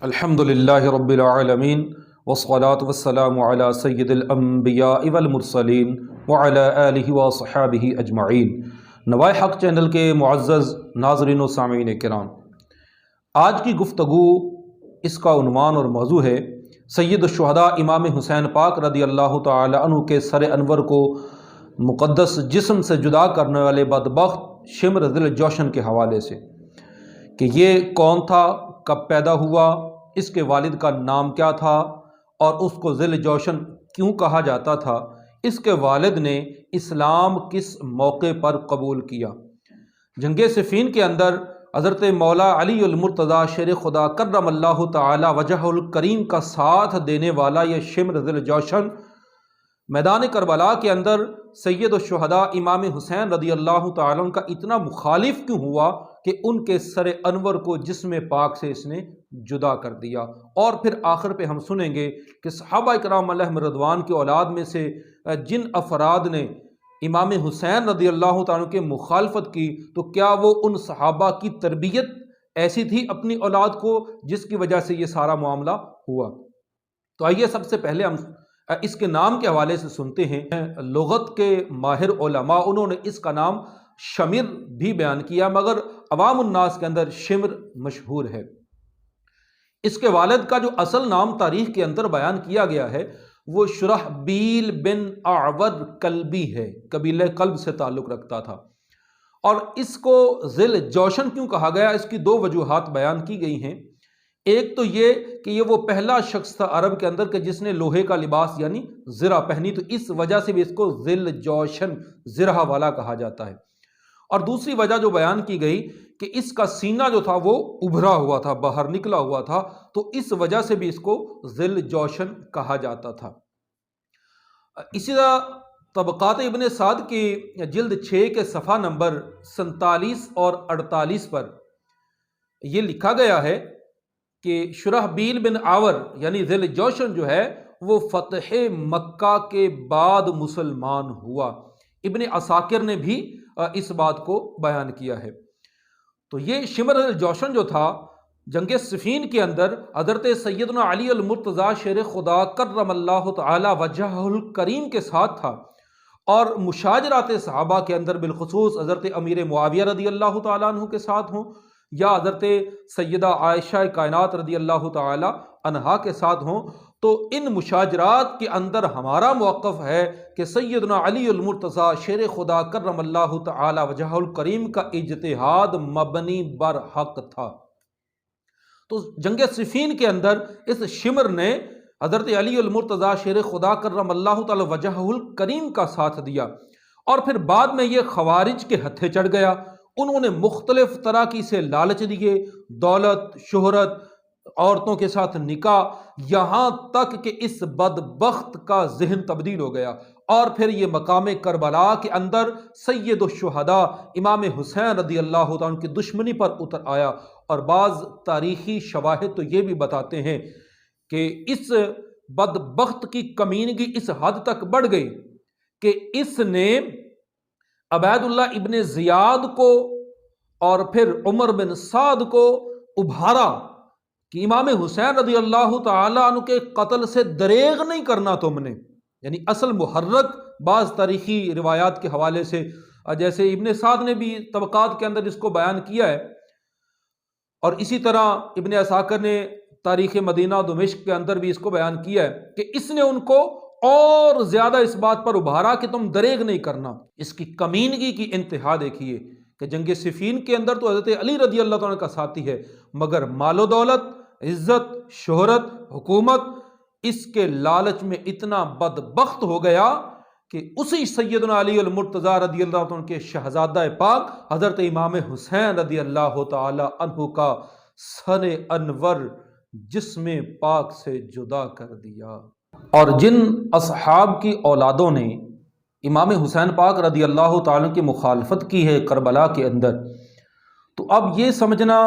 الحمدللہ رب العالمین والصلاة والسلام علی سید الانبیاء والمرسلین وعلی آلہ وصحابہ اجمعین۔ نوائے حق چینل کے معزز ناظرین و سامعین کرام، آج کی گفتگو اس کا عنوان اور موضوع ہے سید الشہداء امام حسین پاک رضی اللہ تعالی عنہ کے سر انور کو مقدس جسم سے جدا کرنے والے بدبخت شمر ذی الجوشن کے حوالے سے، کہ یہ کون تھا، کب پیدا ہوا، اس کے والد کا نام کیا تھا اور اس کو ذی الجوشن کیوں کہا جاتا تھا، اس کے والد نے اسلام کس موقع پر قبول کیا۔ جنگ صفین کے اندر حضرت مولا علی المرتضیٰ شیر خدا کرم اللہ تعالی وجہ الکریم کا ساتھ دینے والا یہ شمر ذی الجوشن میدان کربلا کے اندر سید الشہداء امام حسین رضی اللہ تعالیٰ عنہ کا اتنا مخالف کیوں ہوا کہ ان کے سر انور کو جسم پاک سے اس نے جدا کر دیا۔ اور پھر آخر پہ ہم سنیں گے کہ صحابہ کرام علیہم رضوان کی اولاد میں سے جن افراد نے امام حسین رضی اللہ تعالیٰ کی مخالفت کی، تو کیا وہ ان صحابہ کی تربیت ایسی تھی اپنی اولاد کو جس کی وجہ سے یہ سارا معاملہ ہوا۔ تو آئیے سب سے پہلے ہم اس کے نام کے حوالے سے سنتے ہیں۔ لغت کے ماہر علماء انہوں نے اس کا نام شمر بھی بیان کیا، مگر عوام الناس کے اندر شمر مشہور ہے۔ اس کے والد کا جو اصل نام تاریخ کے اندر بیان کیا گیا ہے وہ شرحبیل بن اعور کلبی ہے، قبیلہ کلب سے تعلق رکھتا تھا۔ اور اس کو ذی الجوشن کیوں کہا گیا، اس کی دو وجوہات بیان کی گئی ہیں۔ ایک تو یہ کہ وہ پہلا شخص تھا عرب کے اندر کہ جس نے لوہے کا لباس یعنی زرہ پہنی، تو اس وجہ سے بھی اس کو ذی الجوشن زرہ والا کہا جاتا ہے۔ اور دوسری وجہ جو بیان کی گئی کہ اس کا سینہ جو تھا وہ ابھرا ہوا تھا، باہر نکلا ہوا تھا، تو اس وجہ سے بھی اس کو ذی الجوشن کہا جاتا تھا۔ اسی طرح طبقات ابن سعد کی جلد 6 کے صفحہ نمبر 47 اور 48 پر یہ لکھا گیا ہے کہ شرحبیل بن عور یعنی ذی الجوشن جو ہے وہ فتح مکہ کے بعد مسلمان ہوا۔ ابن عساکر نے بھی اس بات کو بیان کیا ہے۔ تو یہ شمر الجوشن جو تھا جنگ صفین کے اندر حضرت سیدنا علی المرتضیٰ شیر خدا کرم اللہ تعالی وجہ الکریم کے ساتھ تھا، اور مشاجرات صحابہ کے اندر بالخصوص حضرت امیر معاویہ رضی اللہ تعالیٰ عنہ کے ساتھ ہوں یا حضرت سیدہ عائشہ کائنات رضی اللہ تعالی عنہا کے ساتھ ہوں، تو ان مشاجرات کے اندر ہمارا موقف ہے کہ سیدنا علی المرتضیٰ شیر خدا کرم اللہ تعالی وجہ الکریم کا اجتہاد مبنی بر حق تھا۔ تو جنگ صفین کے اندر اس شمر نے حضرت علی المرتضیٰ شیر خدا کرم اللہ تعالی وجہ الکریم کا ساتھ دیا، اور پھر بعد میں یہ خوارج کے ہتھے چڑھ گیا۔ انہوں نے مختلف طرح کی سے لالچ دیے، دولت، شہرت، عورتوں کے ساتھ نکاح، یہاں تک کہ اس بدبخت کا ذہن تبدیل ہو گیا، اور پھر یہ مقام کربلا کے اندر سید الشہداء امام حسین رضی اللہ تعالیٰ کی دشمنی پر اتر آیا۔ اور بعض تاریخی شواہد تو یہ بھی بتاتے ہیں کہ اس بدبخت کی کمینگی اس حد تک بڑھ گئی کہ اس نے عبید اللہ ابن زیاد کو اور پھر عمر بن سعد کو ابھارا کہ امام حسین رضی اللہ تعالیٰ عنہ کے قتل سے دریغ نہیں کرنا تم نے، یعنی اصل محرک بعض تاریخی روایات کے حوالے سے، جیسے ابن سعد نے بھی طبقات کے اندر اس کو بیان کیا ہے، اور اسی طرح ابن عساکر نے تاریخ مدینہ دمشق کے اندر بھی اس کو بیان کیا ہے کہ اس نے ان کو اور زیادہ اس بات پر ابھارا کہ تم دریغ نہیں کرنا۔ اس کی کمینگی کی انتہا دیکھیے کہ جنگ صفین کے اندر تو حضرت علی رضی اللہ تعالیٰ کا ساتھی ہے، مگر مال و دولت، عزت، شہرت، حکومت، اس کے لالچ میں اتنا بدبخت ہو گیا کہ اسی سیدنا علی المرتضیٰ رضی اللہ عنہ کے شہزادہ پاک حضرت امام حسین رضی اللہ تعالی عنہ کا سر انور جسم پاک سے جدا کر دیا۔ اور جن اصحاب کی اولادوں نے امام حسین پاک رضی اللہ تعالیٰ کی مخالفت کی ہے کربلا کے اندر، تو اب یہ سمجھنا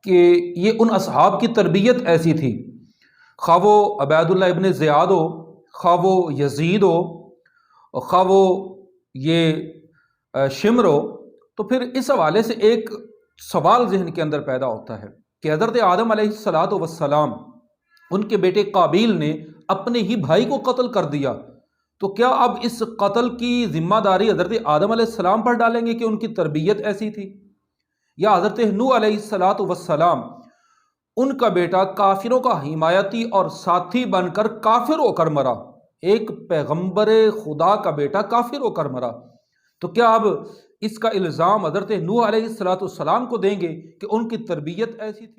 کہ یہ ان اصحاب کی تربیت ایسی تھی، خواہ وہ عبید اللہ ابن زیاد ہو، خواہ وہ یزید ہو، خواہ وہ یہ شمر ہو، تو پھر اس حوالے سے ایک سوال ذہن کے اندر پیدا ہوتا ہے کہ حضرت آدم علیہ السلام ان کے بیٹے قابیل نے اپنے ہی بھائی کو قتل کر دیا، تو کیا اب اس قتل کی ذمہ داری حضرت آدم علیہ السلام پر ڈالیں گے کہ ان کی تربیت ایسی تھی؟ یا حضرت نوح علیہ السلام ان کا بیٹا کافروں کا حمایتی اور ساتھی بن کر کافر ہو کر مرا، ایک پیغمبر خدا کا بیٹا کافر ہو کر مرا، تو کیا اب اس کا الزام حضرت نوح علیہ السلام کو دیں گے کہ ان کی تربیت ایسی تھی؟